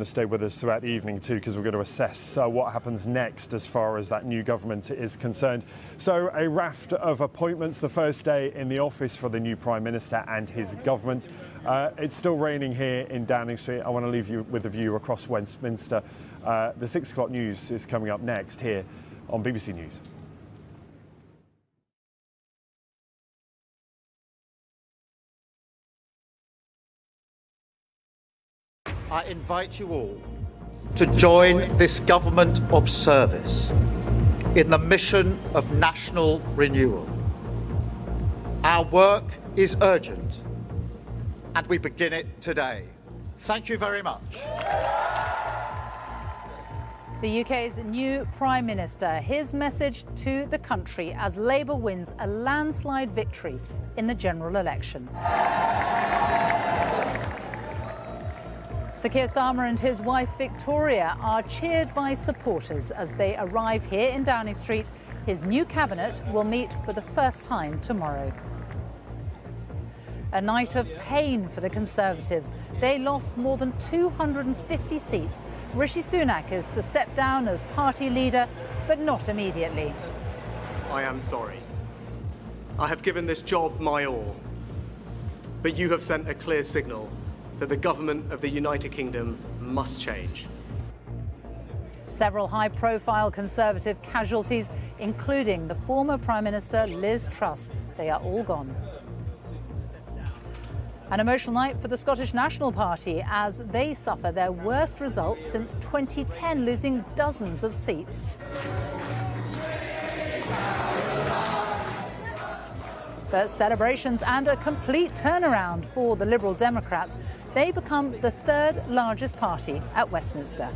Stay with us throughout the evening too, because we're going to assess what happens next as far as that new government is concerned. So a raft of appointments, the first day in the office for the new Prime Minister and his government. It's still raining here in Downing Street. I want to leave you with a view across Westminster. The 6 o'clock news is coming up next here on BBC News. I invite you all to join this government of service in the mission of national renewal. Our work is urgent, and we begin it today. Thank you very much. The UK's new Prime Minister, his message to the country as Labour wins a landslide victory in the general election. Sir Keir Starmer and his wife Victoria are cheered by supporters as they arrive here in Downing Street. His new cabinet will meet for the first time tomorrow. A night of pain for the Conservatives. They lost more than 250 seats. Rishi Sunak is to step down as party leader, but not immediately. I am sorry. I have given this job my all, but you have sent a clear signal that the government of the United Kingdom must change. Several high-profile Conservative casualties, including the former Prime Minister Liz Truss. They are all gone. An emotional night for the Scottish National Party as they suffer their worst results since 2010, losing dozens of seats. But celebrations and a complete turnaround for the Liberal Democrats. They become the third largest party at Westminster.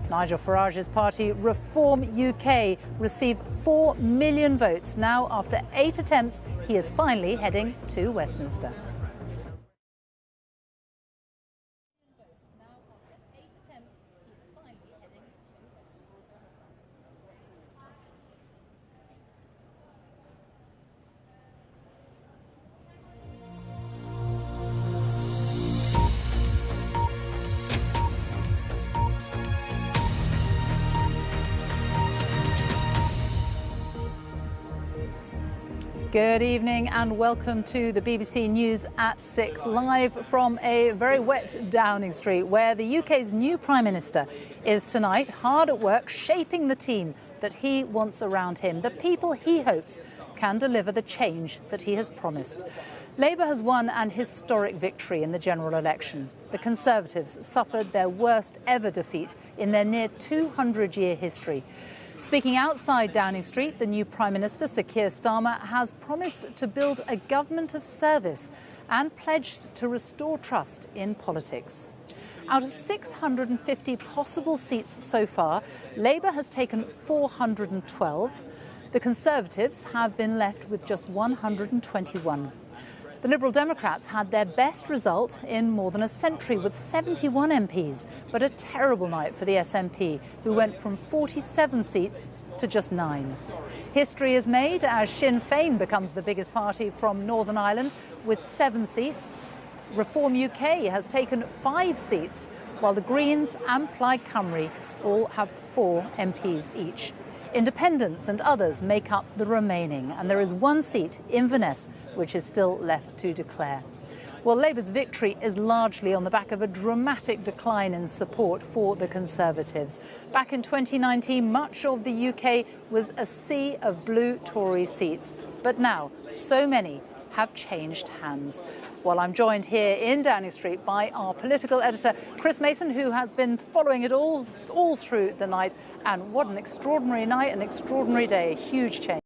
Nigel Farage's party Reform UK received 4 million votes. Now, after 8 attempts, he is finally heading to Westminster. Good evening and welcome to the BBC News at 6, live from a very wet Downing Street, where the UK's new Prime Minister is tonight hard at work shaping the team that he wants around him, the people he hopes can deliver the change that he has promised. Labour has won an historic victory in the general election. The Conservatives suffered their worst ever defeat in their near 200-year history. Speaking outside Downing Street, the new Prime Minister, Sir Keir Starmer, has promised to build a government of service and pledged to restore trust in politics. Out of 650 possible seats so far, Labour has taken 412. The Conservatives have been left with just 121. The Liberal Democrats had their best result in more than a century with 71 MPs, but a terrible night for the SNP, who went from 47 seats to just 9. History is made as Sinn Féin becomes the biggest party from Northern Ireland with 7 seats. Reform UK has taken 5 seats, while the Greens and Plaid Cymru all have 4 MPs each. Independents and others make up the remaining, and there is 1 seat, Inverness, which is still left to declare. Well, Labour's victory is largely on the back of a dramatic decline in support for the Conservatives. Back in 2019, much of the UK was a sea of blue Tory seats, but now so many have changed hands. Well, I'm joined here in Downing Street by our political editor, Chris Mason, who has been following it all through the night. And what an extraordinary night, an extraordinary day, a huge change.